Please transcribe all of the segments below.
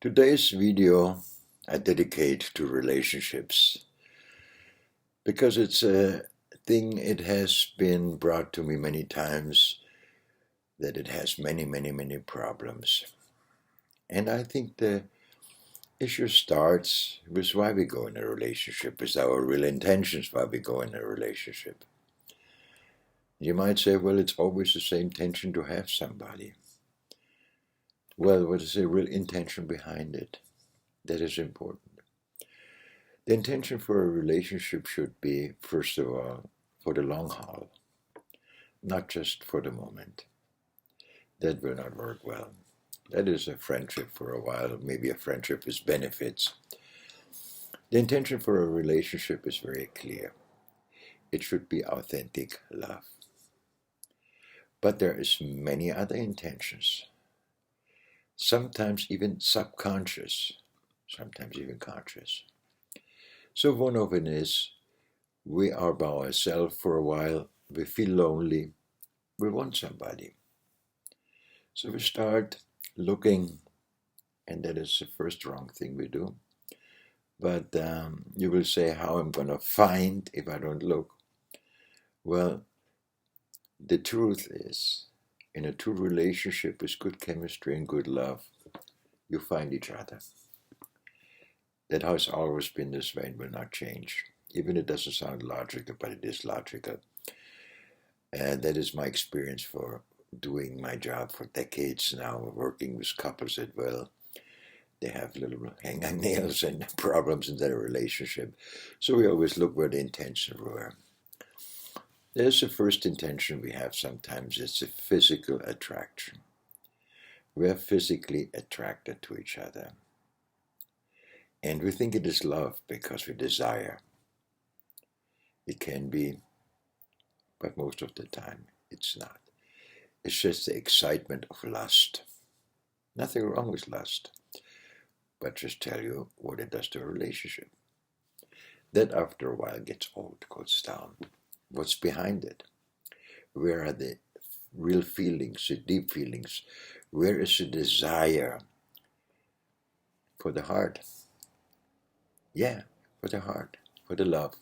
Today's video I dedicate to relationships because it's a thing it has been brought to me many times that it has many problems. And I think the issue starts with why we go in a relationship, with our real intentions why we go in a relationship. You might say, well, it's always the same intention to have somebody. Well, what is the real intention behind it? That is important. The intention for a relationship should be, first of all, for the long haul, not just for the moment. That will not work well. That is a friendship for a while, maybe a friendship with benefits. The intention for a relationship is very clear. It should be authentic love. But there is many other intentions, sometimes even subconscious, sometimes even conscious. So one of it is we are by ourselves for a while, we feel lonely, we want somebody. So we start looking, and that is the first wrong thing we do. But you will say, how I'm going to find if I don't look? Well, the truth is, in a true relationship with good chemistry and good love, you find each other. That has always been this way and will not change. Even it doesn't sound logical, but it is logical. And that is my experience for doing my job for decades now, working with couples as well. They have little hang-nails and problems in their relationship. So we always look where the intentions were. There's the first intention we have sometimes. It's a physical attraction. We are physically attracted to each other. And we think it is love because we desire. It can be, but most of the time it's not. It's just the excitement of lust. Nothing wrong with lust, but just tell you what it does to a relationship. That after a while gets old, goes down. What's behind it? Where are the real feelings, the deep feelings? Where is the desire for the heart? Yeah, for the heart, for the love,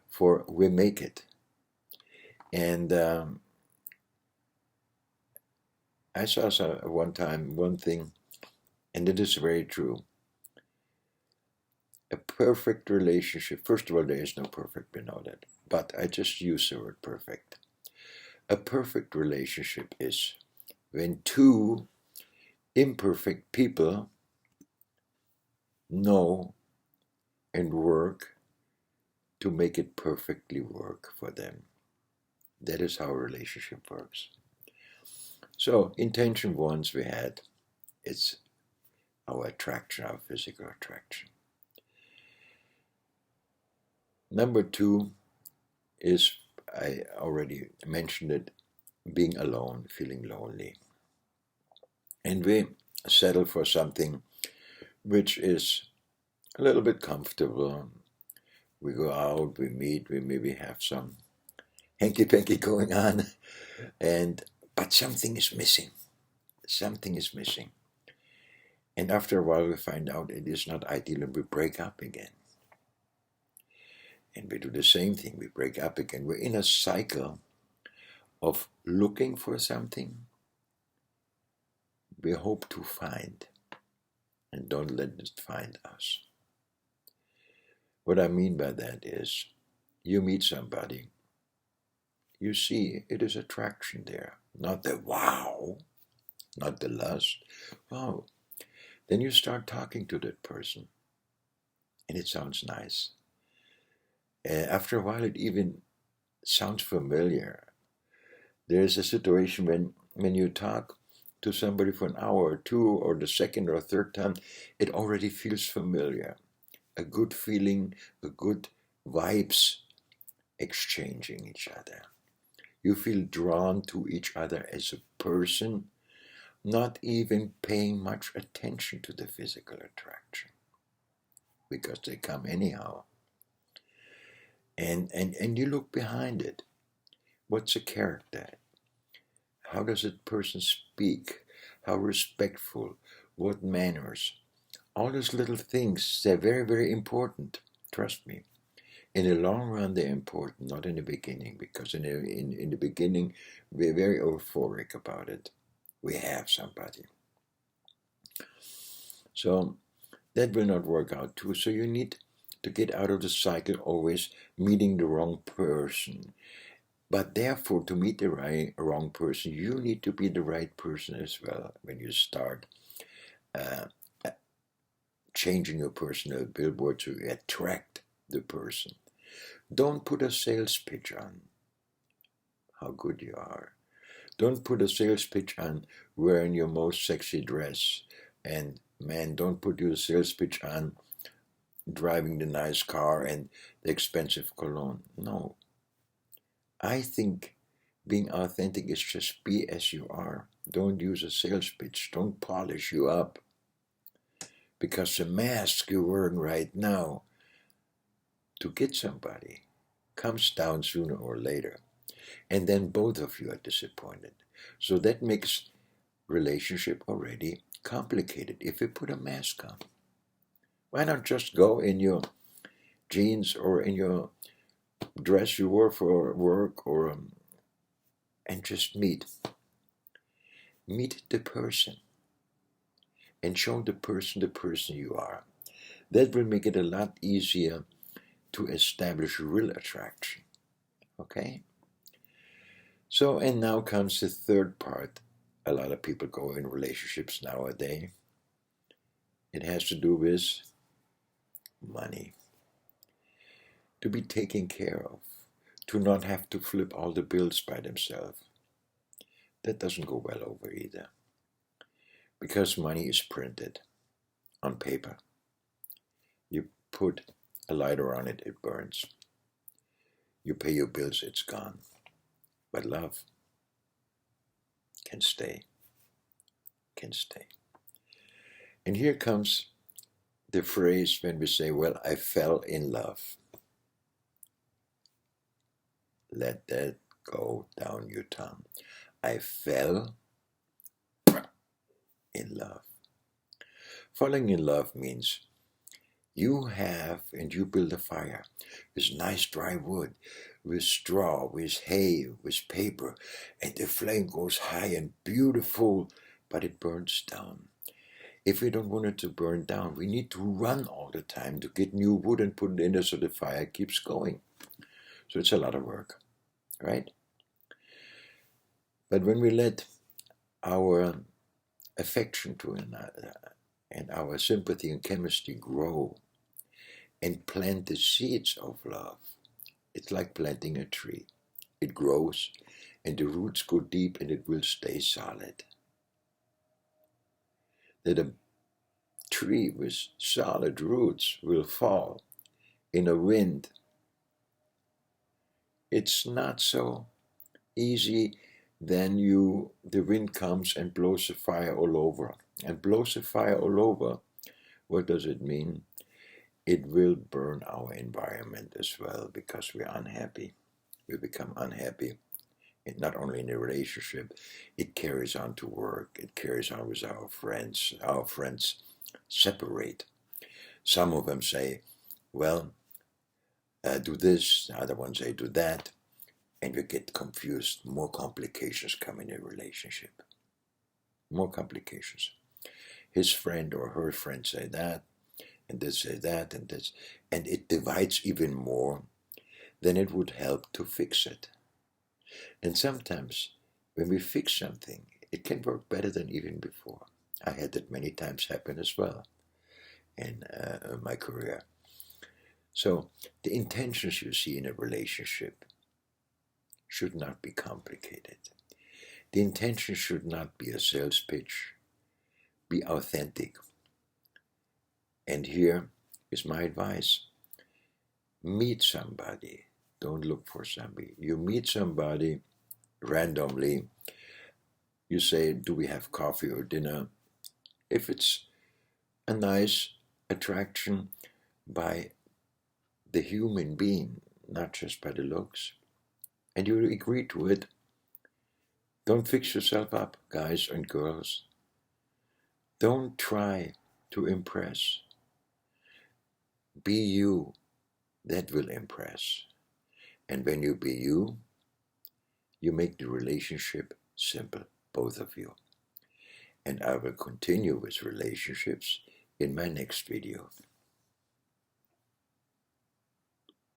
for we make it. And I saw one time one thing, and it is very true. A perfect relationship, first of all, there is no perfect, we know that, but I just use the word perfect. A perfect relationship is when two imperfect people know and work to make it perfectly work for them. That is how a relationship works. So, intention ones we had, it's our attraction, our physical attraction. Number two is, I already mentioned it, being alone, feeling lonely. And we settle for something which is a little bit comfortable. We go out, we meet, we maybe have some hanky-panky going on, but something is missing. Something is missing. And after a while we find out it is not ideal and we break up again. And we do the same thing, we break up again. We're in a cycle of looking for something we hope to find, and don't let it find us. What I mean by that is, you meet somebody, you see it is attraction there, not the wow, not the lust. Wow. Then you start talking to that person, and it sounds nice. After a while, it even sounds familiar. There's a situation when you talk to somebody for an hour or two, or the second or third time, it already feels familiar. A good feeling, a good vibes exchanging each other. You feel drawn to each other as a person, not even paying much attention to the physical attraction, because they come anyhow. And you look behind it. What's the character? How does a person speak? How respectful? What manners? All those little things, they're very, very important. Trust me. In the long run, they're important, not in the beginning, because in the beginning, we're very euphoric about it. We have somebody. So that will not work out too. So you need to get out of the cycle always meeting the wrong person. But therefore, to meet the wrong person, you need to be the right person as well when you start uh, changing your personal billboard to attract the person. Don't put a sales pitch on how good you are. Don't put a sales pitch on wearing your most sexy dress. And man, don't put your sales pitch on driving the nice car and the expensive cologne. No. I think being authentic is just be as you are. Don't use a sales pitch. Don't polish you up. Because the mask you're wearing right now to get somebody comes down sooner or later. And then both of you are disappointed. So that makes relationship already complicated if you put a mask on. Why not just go in your jeans or in your dress you wore for work or and just meet the person and show the person you are. That will make it a lot easier to establish real attraction. Okay? So, and now comes the third part. A lot of people go in relationships nowadays. It has to do with money. To be taken care of. To not have to flip all the bills by themselves. That doesn't go well over either. Because money is printed on paper. You put a lighter on it, it burns. You pay your bills, it's gone. But love can stay. Can stay. And here comes the phrase when we say, well, I fell in love. Let that go down your tongue. I fell in love. Falling in love means you have and you build a fire with nice dry wood, with straw, with hay, with paper, and the flame goes high and beautiful, but it burns down. If we don't want it to burn down, we need to run all the time to get new wood and put it in there so the fire keeps going. So it's a lot of work, right? But when we let our affection to another and our sympathy and chemistry grow and plant the seeds of love, it's like planting a tree. It grows and the roots go deep and it will stay solid. That a tree with solid roots will fall in a wind. It's not so easy. Then the wind comes and blows the fire all over. And blows the fire all over, what does it mean? It will burn our environment as well because we're unhappy. We become unhappy. And not only in a relationship, it carries on to work. It carries on with our friends. Our friends separate. Some of them say, well, do this. The other ones say, do that. And we get confused. More complications come in a relationship. More complications. His friend or her friend say that, and this say that, and this. And it divides even more than it would help to fix it. And sometimes when we fix something, it can work better than even before. I had that many times happen as well in my career. So the intentions you see in a relationship should not be complicated. The intention should not be a sales pitch. Be authentic. And here is my advice. Meet somebody. Don't look for somebody. You meet somebody randomly. You say, do we have coffee or dinner? If it's a nice attraction by the human being, not just by the looks, and you agree to it, don't fix yourself up, guys and girls. Don't try to impress. Be you, that will impress. And when you be you, you make the relationship simple, both of you. And I will continue with relationships in my next video.